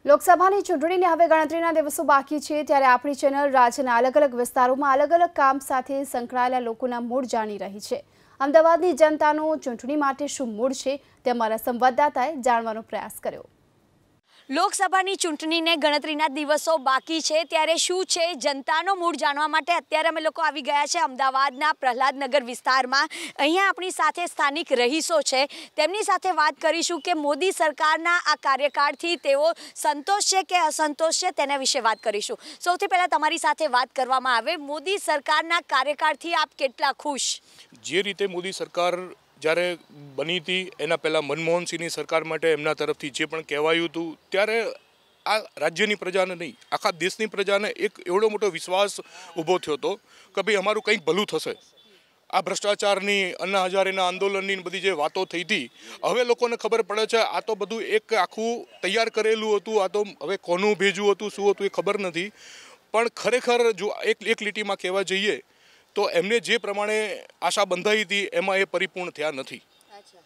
લોકસભાની ચૂંટણીને હવે ગણતરીના દિવસો બાકી છે ત્યારે આપણી ચેનલ રાજ્યના અલગ અલગ વિસ્તારોમાં અલગ અલગ કામ સાથે સંકળાયેલા લોકોના મૂડ જાણી રહી છે। અમદાવાદની જનતાનો ચૂંટણી માટે શું મૂડ છે તે અમારા સંવાદદાતાએ જાણવાનો પ્રયાસ કર્યો। લોકસભાની ચૂંટણીને ગણતરીના દિવસો બાકી છે ત્યારે શું છે જનતાનો મૂડ જાણવા માટે અત્યારે અમે લોકો આવી ગયા છે અમદાવાદના પ્રહલાદનગર વિસ્તારમાં। અહીંયા આપણી સાથે સ્થાનિક રહીશો છે, તેમની સાથે વાત કરીશું કે મોદી સરકારના આ કાર્યકાળથી તેઓ સંતોષ છે કે અસંતોષ છે તેના વિશે વાત કરીશું। સૌથી પહેલાં તમારી સાથે વાત કરવામાં આવે, મોદી સરકારના કાર્યકાળથી આપ કેટલા ખુશ? જે રીતે મોદી સરકાર જ્યારે બની હતી એના પહેલાં મનમોહન સિંહની સરકાર માટે એમના તરફથી જે પણ કહેવાયું હતું ત્યારે આ રાજ્યની પ્રજાને નહીં આખા દેશની પ્રજાને એક એવડો મોટો વિશ્વાસ ઊભો થયો હતો કે ભાઈ અમારું કંઈક ભલું થશે। આ ભ્રષ્ટાચારની, અન્ના હજારેના આંદોલનની બધી જે વાતો થઈ હતી, હવે લોકોને ખબર પડે છે આ તો બધું એક આખું તૈયાર કરેલું હતું। આ તો હવે કોનું ભેજું હતું, શું હતું એ ખબર નથી, પણ ખરેખર જો એક લીટીમાં કહેવા જઈએ તો એમને જે પ્રમાણે આશા બંધાઈ હતી એમાં એ પરિપૂર્ણ થયા નથી।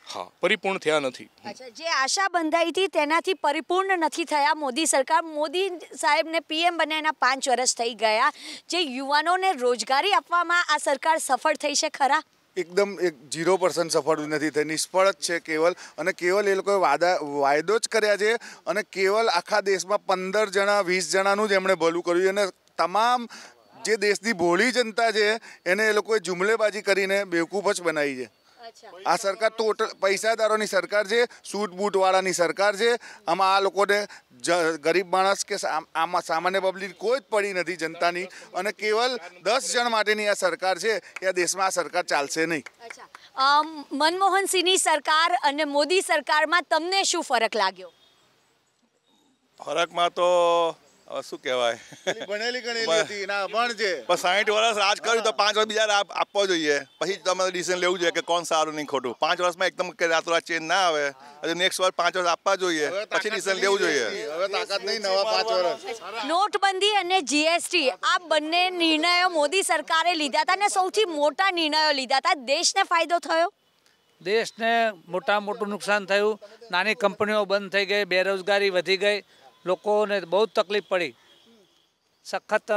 હા, પરિપૂર્ણ થયા નથી। અચ્છા, જે આશા બંધાઈ હતી તેનાથી પરિપૂર્ણ નથી થયા મોદી સરકાર। મોદી સાહેબને પીએમ બન્યા એના 5 વર્ષ થઈ ગયા। જે યુવાનોને રોજગારી આપવામાં આ સરકાર સફળ થઈ છે ખરા? એકદમ 0% સફળ નથી થઈ, નિષ્ફળ જ છે કેવલ। અને કેવલ એ લોકોએ વાયદો જ કર્યા છે અને કેવલ આખા દેશમાં 15 જણા 20 જણાનું જ એમણે ભલું કર્યું અને તમામ જે દેશની ભોળી જનતા છે એને એ લોકોએ જુમલેબાજી કરીને બેવકૂફ જ બનાવી છે। આ સરકાર ટોટલ પૈસાદારોની સરકાર છે, સૂટ બૂટવાળાની સરકાર છે। આમાં આ લોકોને ગરીબ માણસ કે આમાં સામાન્ય પબ્લિક કોઈ જ પડી નથી જનતાની, અને કેવલ 10 જણ માટેની આ સરકાર છે કે આ દેશમાં આ સરકાર ચાલશે નહીં। મનમોહન સિંહની સરકાર અને મોદી સરકારમાં તમને શું ફરક લાગ્યો? ફરકમાં તો શું કહેવાય, ભણેલી ગણેલી હતી ના ભણ છે, પણ 60 વર્ષ રાજ કર્યું તો 5 વર્ષ બીજા આપવો જોઈએ, પછી તમારે ડિસિઝન લેવું જોઈએ કે કોણ સારું નહીં ખોટું। 5 વર્ષમાં એકદમ રાતોરાત ચેન્જ ના આવે, એટલે નેક્સ્ટ વર્ષ 5 વર્ષ આપવા જોઈએ, પછી ડિસિઝન લેવું જોઈએ। હવે તાકાત નહીં નવા 5 વર્ષ। નોટબંધી અને જીએસટી આ બંને નિર્ણયો મોદી સરકારે લીધા હતા અને સૌથી મોટા નિર્ણયો લીધા હતા। દેશને ફાયદો થયો? દેશને મોટું નુકસાન થયું। નાની કંપનીઓ બંધ થઈ ગઈ, બેરોજગારી વધી ગઈ, લોકોને બહુ તકલીફ પડી। સખત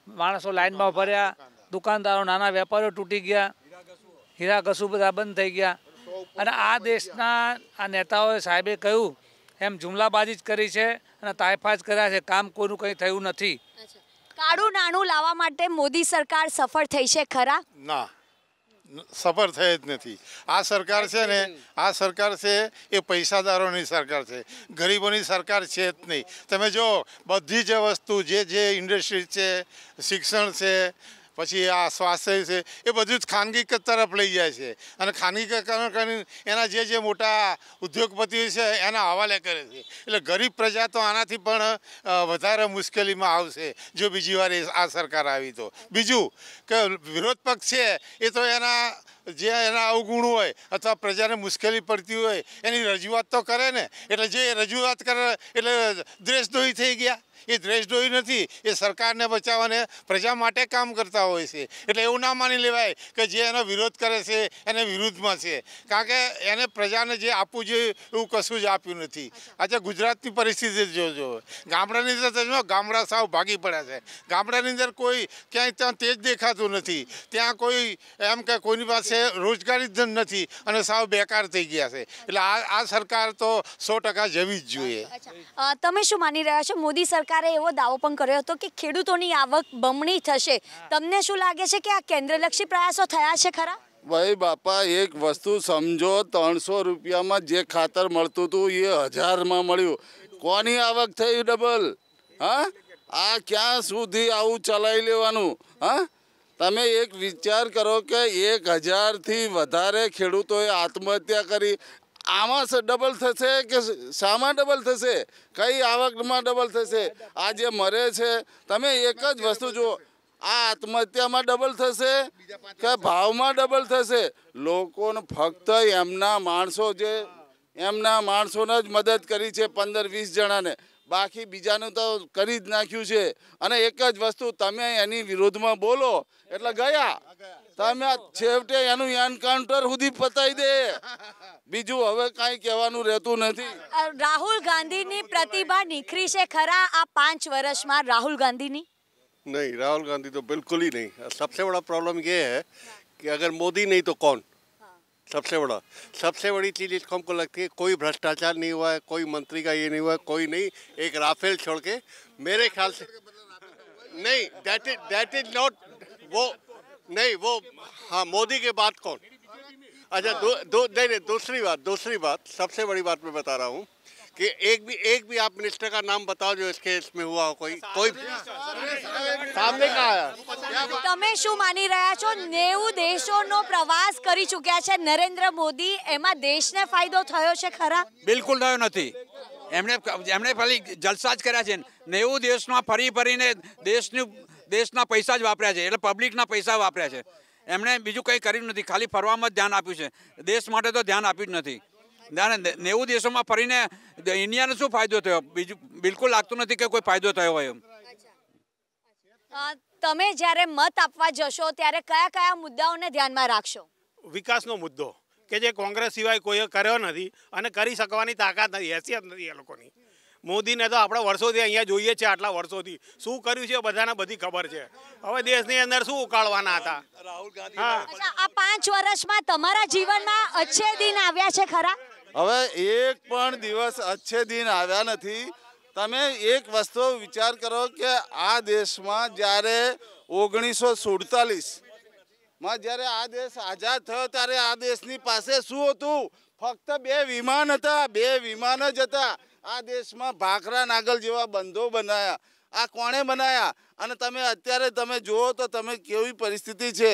માણસો લાઈનમાં ભર્યા, દુકાનદારો, નાના વેપારીઓ તૂટી ગયા, હીરા ઘસુ બધા બંધ થઈ ગયા। અને આ દેશના આ નેતાઓએ સાહેબે કહ્યું એમ જુમલાબાજી જ કરી છે અને તાયફાજ કર્યા છે, કામ કોઈનું કંઈ થયું નથી। કાળું નાણું લાવવા માટે મોદી સરકાર સફળ થઈ છે ખરા? ના, સફળ થઈ જ નથી। આ સરકાર છે ને, આ સરકાર છે એ પૈસાદારોની સરકાર છે, ગરીબોની સરકાર છે જ નહીં। તમે જો બધી જ વસ્તુ જે ઇન્ડસ્ટ્રી છે, શિક્ષણ છે, પછી આ સ્વાસ્થ્ય છે, એ બધું જ ખાનગી તરફ લઈ જાય છે અને ખાનગીકરણ કરીને એના જે મોટા ઉદ્યોગપતિઓ છે એના હવાલે કરે છે। એટલે ગરીબ પ્રજા તો આનાથી પણ વધારે મુશ્કેલીમાં આવશે જો બીજી વાર આ સરકાર આવી તો। બીજું કે વિરોધ પક્ષ છે એ તો એના અવગુણ હોય અથવા પ્રજાને મુશ્કેલી પડતી હોય એની રજૂઆત તો કરે ને, એટલે જે રજૂઆત કરે એટલે દ્વેષદ્રોહી થઈ ગયા। એ દ્વેષદ્રોહી નથી, એ સરકારને બચાવવાને પ્રજા માટે કામ કરતા હોય છે। એટલે એવું ના માની લેવાય કે જે એનો વિરોધ કરે છે એને વિરુદ્ધમાં છે, કારણ કે એને પ્રજાને જે આપવું જોઈએ એવું કશું જ આપ્યું નથી। આજે ગુજરાતની પરિસ્થિતિ જોજો, ગામડાની અંદર ગામડા સાવ ભાગી પડ્યા છે। ગામડાની અંદર કોઈ ક્યાંય ત્યાં તેજ દેખાતું નથી, ત્યાં કોઈ એમ કે કોઈની પાસે રોજગારી જ નથી અને સાવ બેકાર થઈ ગયા છે। એટલે આ સરકાર તો 100% જવી જ જોઈએ। તમે શું માની રહ્યા છો? મોદી સરકારે એવો દાવો પણ કર્યો હતો કે ખેડૂતોની આવક બમણી થશે। તમને શું લાગે છે કે આ કેન્દ્રલક્ષી પ્રયાસો થયા છે ખરા? ભાઈ બાપા, એક વસ્તુ સમજો, 300 રૂપિયામાં જે ખાતર મળતું હતું એ 1000માં મળ્યું। કોની આવક થઈ ડબલ? હા, આ ક્યાં સુધી આવું ચલાવી લેવાનું? હા, તમે એક વિચાર કરો કે 1000થી વધારે ખેડૂતોએ આત્મહત્યા કરી। આમાં ડબલ થશે કે શામાં ડબલ થશે? કઈ આવકમાં ડબલ થશે? આ જે મરે છે, તમે એક જ વસ્તુ જુઓ, આ આત્મહત્યામાં ડબલ થશે કે ભાવમાં ડબલ થશે? લોકોને ફક્ત એમના માણસોને જ મદદ કરી છે, 15-20 જણાને, બાકી બીજાનું તો કરી જ નાખ્યું છે। અને એક જ વસ્તુ, તમે એની વિરોધમાં બોલો એટલે ગયા, તમે છેવટે એનું એન્કાઉન્ટર સુધી પતાવી દે। બીજું હવે કાંઈ કહેવાનું રહેતું નથી. રાહુલ ગાંધીની પ્રતિભા નિખરી છે ખરા આ 5 વર્ષમાં રાहुल गांधी? नहीं, राहुल गांधी तो बिल्कुल ही नहीं. सबसे बड़ा प्रॉब्लम ये है कि अगर मोदी नहीं तो कौन. सबसे बड़ी चीज़ इसको हमको लगती है कोई भ्रष्टाचार नहीं हुआ है, कोई मंत्री का ये नहीं हुआ है, कोई नहीं. एक राफेल छोड़ के मेरे ख्याल से नहीं, दैट इज नॉट वो नहीं वो. हाँ, मोदी के बाद कौन? अच्छा, नहीं, दूसरी बात सबसे बड़ी बात मैं बता रहा हूँ कि एक भी आप मिनिस्टर का नाम बताओ जो इसके इसमें हुआ हो. कोई सामने का आया. તમે શું માની રહ્યા છો? 90 દેશોનો પ્રવાસ કરી ચૂક્યા છે નરેન્દ્ર મોદી, એમાં દેશને ફાયદો થયો છે ખરા? બિલકુલ થયો નથી. એમણે ખાલી જલસા જ કર્યા છે. 90 દેશમાં ફરીને દેશના પૈસા જ વાપર્યા છે, એટલે પબ્લિકના પૈસા વાપર્યા છે. એમણે બીજું કંઈ કર્યું નથી, ખાલી ફરવામાં જ ધ્યાન આપ્યું છે. દેશ માટે તો ધ્યાન આપ્યું જ નથી. 90 દેશોમાં ફરીને ઇન્ડિયાને શું ફાયદો થયો? બીજું બિલકુલ લાગતું નથી કે કોઈ ફાયદો થયો હોય એમ. તમે જ્યારે મત આપવા જશો ત્યારે કયા કયા મુદ્દાઓને ધ્યાનમાં રાખશો? વિકાસનો મુદ્દો કે જે કોંગ્રેસ સિવાય કોઈએ કર્યો નથી અને કરી શકવાની તાકાત નથી, હેસિયત નથી એ લોકોની. મોદીને તો આપણે વર્ષોથી અહીંયા જોઈએ છે, આટલા વર્ષોથી શું કર્યું છે બધાને બધી ખબર છે. હવે દેશની અંદર શું ઉકાળવાના હતા? રાહુલ ગાંધી. અચ્છા, આ 5 વર્ષમાં તમારા જીવનમાં અચ્છે દિન આવ્યા છે ખરા? હવે એક પણ દિવસ અચ્છે દિન આવ્યા નથી. તમે એક વસ્તુ વિચાર કરો કે આ દેશમાં જ્યારે 1947માં જ્યારે આ દેશ આઝાદ થયો ત્યારે આ દેશની પાસે શું હતું? ફક્ત 2 વિમાન હતા, 2 વિમાન જ હતા. આ દેશમાં ભાખરા નાગલ જેવા બંધો બનાયા. આ કોણે બનાયા? અને તમે અત્યારે તમે જુઓ તો તમે કેવી પરિસ્થિતિ છે.